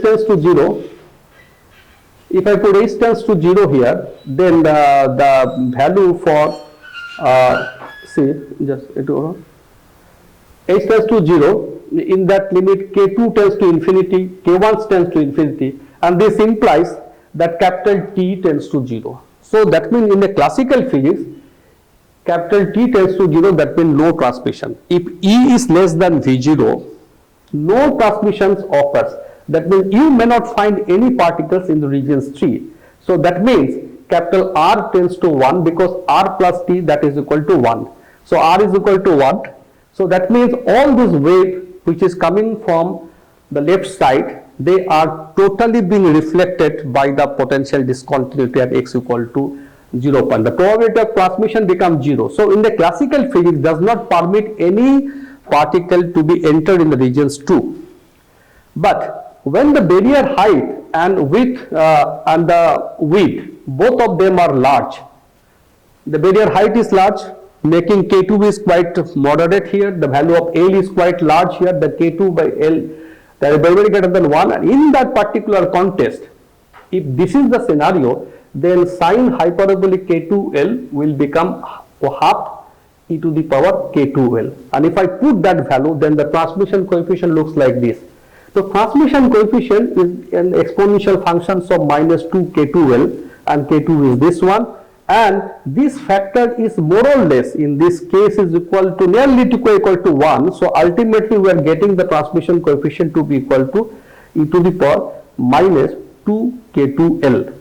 tends to 0, if I put h tends to 0 here, then the value for h tends to 0, in that limit K2 tends to infinity, K1 tends to infinity, and this implies that capital T tends to 0. So that means in the classical physics, capital T tends to 0, that means no transmission. If E is less than V0, no transmissions occurs. That means you may not find any particles in the regions 3. So that means capital R tends to 1, because R plus T, that is equal to 1. So R is equal to 1. So that means all this wave which is coming from the left side, they are totally being reflected by the potential discontinuity at x equal to 0 point. The probability of transmission becomes 0. So in the classical physics does not permit any particle to be entered in the regions 2. But when the barrier height and width and the width, both of them are large, the barrier height is large, making K2 is quite moderate here, the value of L is quite large here, the K2 by L, that is very greater than 1, and in that particular context, if this is the scenario, then sine hyperbolic K2L will become half e to the power K2L, and if I put that value, then the transmission coefficient looks like this. So transmission coefficient is an exponential function of minus 2 K2L, and K2 is this one, and this factor is more or less in this case is equal to nearly equal to 1. So ultimately we are getting the transmission coefficient to be equal to e to the power minus 2k2l.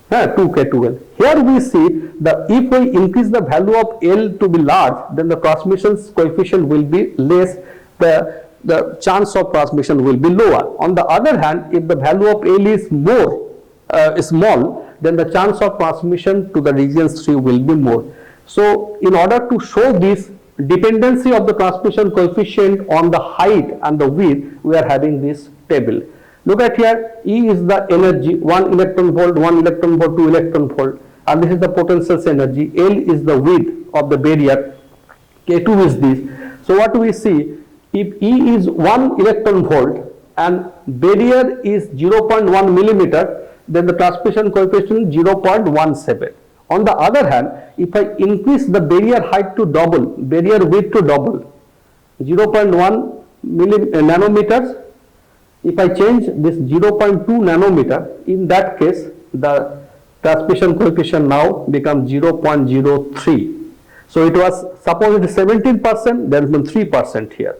2k2l. Here we see that if we increase the value of L to be large, then the transmission coefficient will be less, the chance of transmission will be lower. On the other hand, if the value of L is more small, then the chance of transmission to the regions 3 will be more. So in order to show this dependency of the transmission coefficient on the height and the width, we are having this table. Look at here, E is the energy, 1 electron volt, 1 electron volt, 2 electron volt, and this is the potential energy. L is the width of the barrier, K2 is this. So what we see, if E is 1 electron volt and barrier is 0.1 millimeter, then the transmission coefficient is 0.17. On the other hand, if I increase the barrier height to double, barrier width to double, 0.1 nanometers, if I change this 0.2 nanometer, in that case the transmission coefficient now becomes 0.03. So it was, suppose it is 17%, there is 3% here.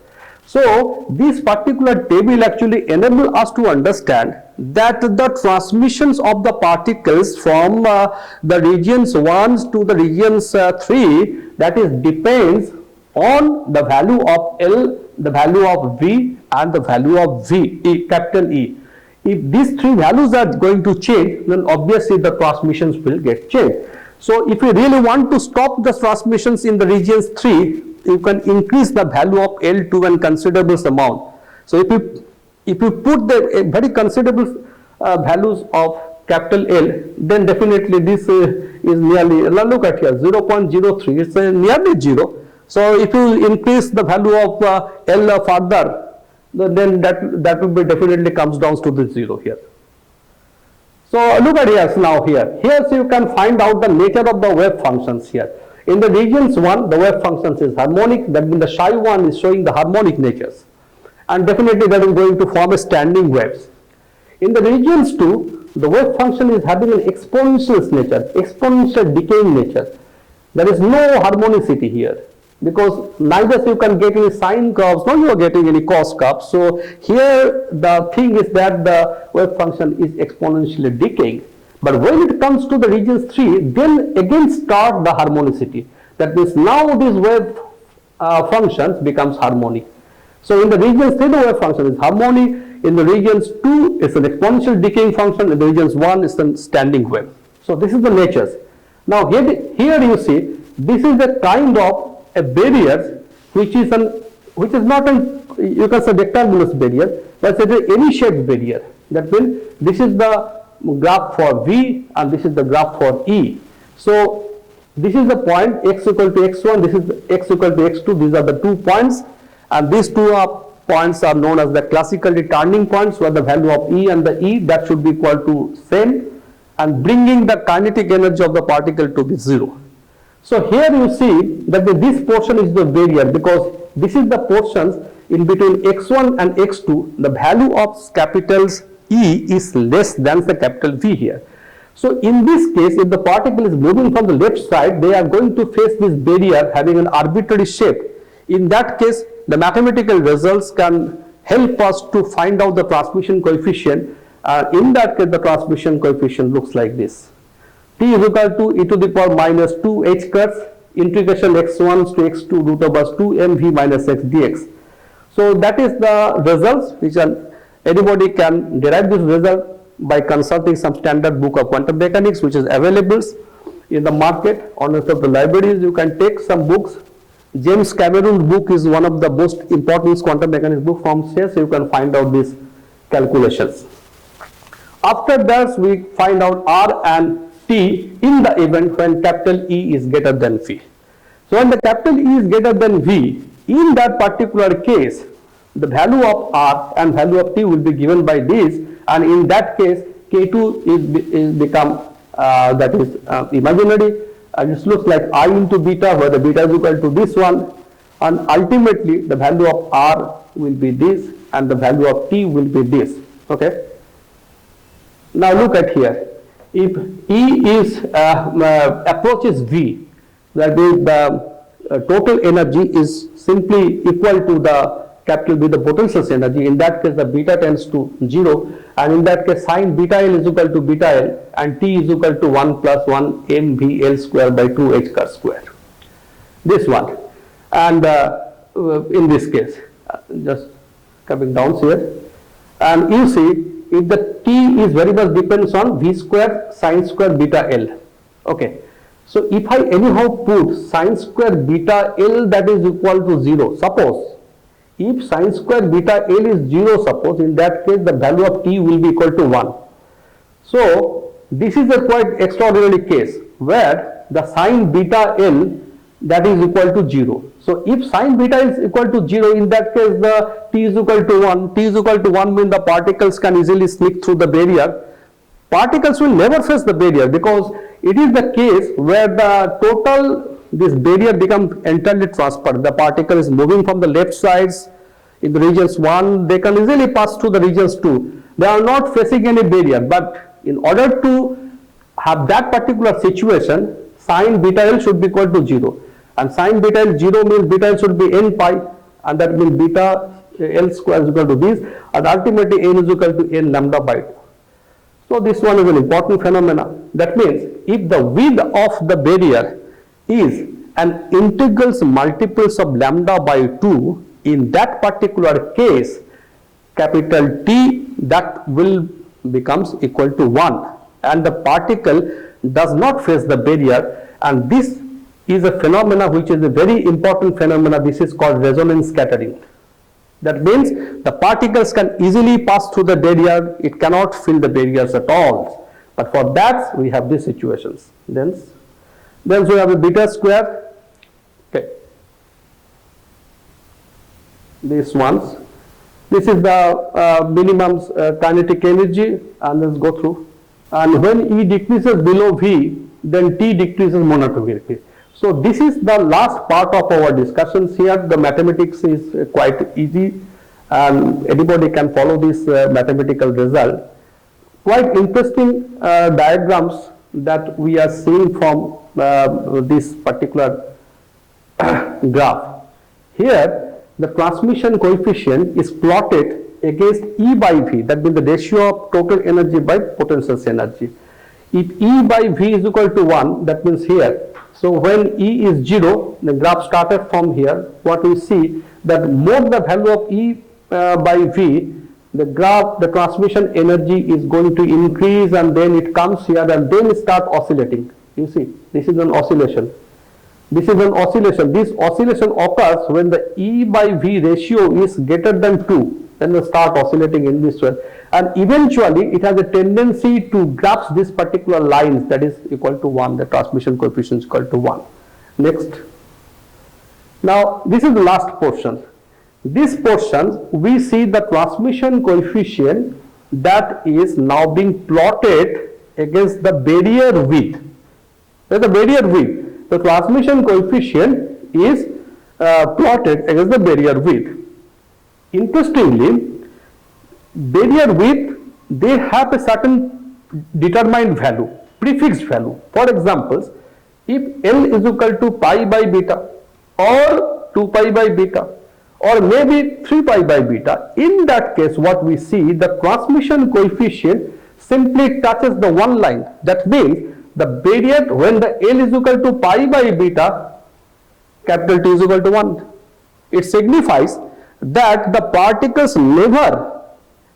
So this particular table actually enables us to understand that the transmissions of the particles from the regions 1 to the regions 3, that is depends on the value of L, the value of V, and the value of V, capital E. If these three values are going to change, then obviously the transmissions will get changed. So if you really want to stop the transmissions in the regions 3, you can increase the value of L to a considerable amount. So if you put the very considerable values of capital L, then definitely this is nearly, look at here, 0.03, it's nearly 0. So if you increase the value of L further, then that will be definitely comes down to the 0 here. So look at here now here. Here so you can find out the nature of the wave functions here. In the regions 1, the wave functions is harmonic, that means the psi 1 is showing the harmonic natures. And definitely that is going to form a standing waves. In the regions 2, the wave function is having an exponential nature, exponential decaying nature. There is no harmonicity here, because neither you can get any sine curves, nor you are getting any cos curves. So here the thing is that the wave function is exponentially decaying. But when it comes to the regions 3, then again start the harmonicity. That means now these wave functions becomes harmonic. So in the regions 3, the wave function is harmonic. In the regions 2, it's an exponential decaying function. In the regions 1, it's a standing wave. So this is the natures. Now here you see, this is the kind of a barrier which is not an, you can say, rectangulus barrier, but it's an any shaped barrier. That means this is the graph for V and this is the graph for E. So this is the point x equal to x1, this is x equal to x2, these are the 2 points, and these 2 points are known as the classically turning points, where the value of E and the E that should be equal to same, and bringing the kinetic energy of the particle to be 0. So here you see that this portion is the barrier, because this is the portions in between x1 and x2, the value of capitals E is less than the capital V here. So in this case, if the particle is moving from the left side, they are going to face this barrier having an arbitrary shape. In that case, the mathematical results can help us to find out the transmission coefficient. In that case, the transmission coefficient looks like this. T is equal to e to the power minus 2 h squares integration x1 to x2 root over 2 mv minus x dx. So that is the results which anybody can derive this result by consulting some standard book of quantum mechanics which is available in the market. On the libraries you can take some books. James Cameron's book is one of the most important quantum mechanics book from here, so you can find out these calculations. After that we find out R and T in the event when capital E is greater than V. So when the capital E is greater than V, in that particular case, the value of R and value of T will be given by this, and in that case K2 is become that is imaginary, and it looks like I into beta, where the beta is equal to this one, and ultimately the value of R will be this and the value of T will be this. Okay. Now look at here. if E is approaches V, that is the total energy is simply equal to the capital B, the potential energy. In that case, the beta tends to 0, and in that case, sine beta L is equal to beta L, and T is equal to 1 plus 1 mv L square by 2 h car square. This one, and in this case, just coming down here, and you see, if the T is very much depends on V square sine square beta L. Okay. So if I anyhow put sine square beta L that is equal to 0, suppose if sine square beta L is 0, suppose in that case the value of T will be equal to 1. So this is a quite extraordinary case where the sine beta L that is equal to 0. So if sine beta is equal to 0, in that case the T is equal to 1. T is equal to 1 means the particles can easily sneak through the barrier. Particles will never face the barrier because it is the case where the total this barrier becomes entirely transparent. The particle is moving from the left sides in the regions 1, they can easily pass through the regions 2. They are not facing any barrier, but in order to have that particular situation, sine beta L should be equal to 0. And sine beta L 0 means beta L should be n pi, and that means beta L square is equal to this, and ultimately n is equal to n lambda by 2. So this one is an important phenomena. That means if the width of the barrier is an integrals multiples of lambda by 2, in that particular case, capital T that will becomes equal to 1, and the particle does not face the barrier, and this is a phenomena which is a very important phenomena. This is called resonance scattering. That means the particles can easily pass through the barrier, it cannot fill the barriers at all. But for that we have these situations. Then we have a beta square. Okay. These ones. This is the minimum kinetic energy, and let's go through. And when E decreases below V, then T decreases monotonically. So this is the last part of our discussions here. The mathematics is quite easy and anybody can follow this mathematical result. Quite interesting diagrams that we are seeing from this particular graph. Here the transmission coefficient is plotted against E by V, that means the ratio of total energy by potential energy. If E by V is equal to 1, that means here, so when E is 0, the graph started from here, what we see that more the value of E by V, the graph, the transmission energy is going to increase, and then it comes here and then it start oscillating. You see, this is an oscillation. This is an oscillation. This oscillation occurs when the E by V ratio is greater than 2, then they start oscillating in this way. And eventually it has a tendency to grasp this particular lines, that is equal to 1, the transmission coefficient is equal to 1. Next. Now this is the last portion. This portion we see the transmission coefficient that is now being plotted against the barrier width. The barrier width. The transmission coefficient is plotted against the barrier width. Interestingly, barrier width, they have a certain determined value, prefixed value. For example, if L is equal to pi by beta or 2 pi by beta or maybe 3 pi by beta, in that case what we see, the transmission coefficient simply touches the one line. That means the barrier, when the L is equal to pi by beta, capital T is equal to 1. It signifies that the particles never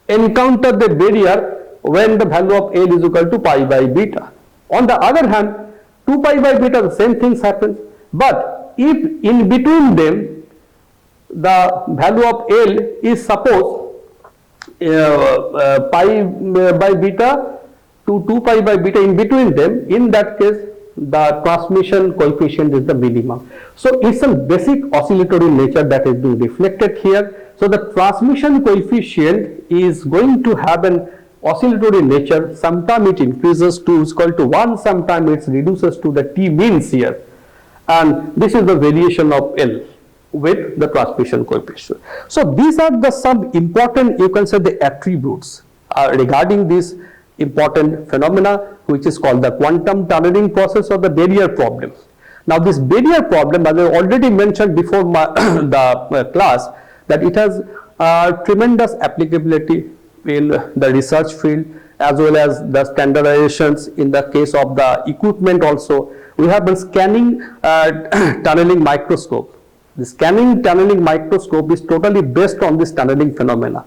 encounter the barrier when the value of L is equal to pi by beta. On the other hand, 2 pi by beta, the same things happens, but if in between them the value of L is suppose pi by beta to 2 pi by beta, in between them, in that case the transmission coefficient is the minimum. So it's a basic oscillatory nature that is being reflected here. So the transmission coefficient is going to have an oscillatory nature. Sometimes it increases to is equal to 1, sometimes it reduces to the T means here, and this is the variation of L with the transmission coefficient. So these are the some important, you can say, the attributes regarding this important phenomena which is called the quantum tunneling process or the barrier problem. Now this barrier problem, as I already mentioned before the class, that it has tremendous applicability in the research field as well as the standardizations in the case of the equipment also. We have a scanning tunneling microscope. The scanning tunneling microscope is totally based on this tunneling phenomena.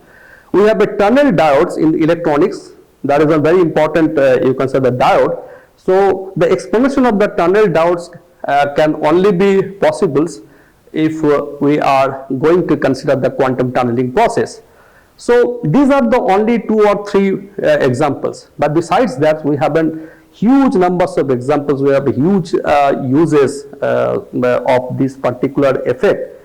We have a tunnel diodes in electronics. That is a very important, you can say, the diode. So the explanation of the tunnel diodes can only be possible if we are going to consider the quantum tunneling process. So these are the only 2 or 3 examples, but besides that we have a huge numbers of examples. We have huge uses of this particular effect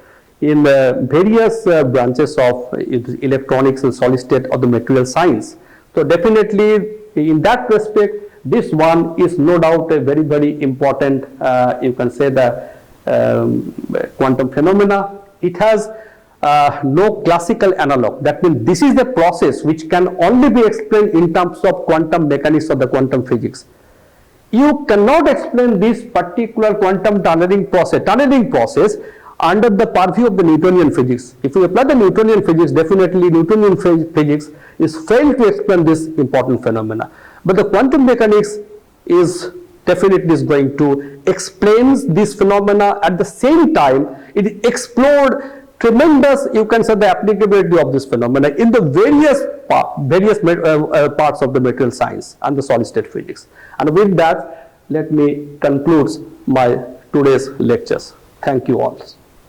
in various branches of electronics and solid state of the material science. So definitely in that respect, this one is no doubt a very, very important, you can say, the quantum phenomena. It has no classical analog. That means this is the process which can only be explained in terms of quantum mechanics of the quantum physics. You cannot explain this particular quantum tunneling process under the purview of the Newtonian physics. If you apply the Newtonian physics, definitely Newtonian physics is failed to explain this important phenomena. But the quantum mechanics is definitely going to explain this phenomena. At the same time, it explored tremendous, you can say, the applicability of this phenomena in the various parts of the material science and the solid state physics. And with that, let me conclude my today's lectures. Thank you all.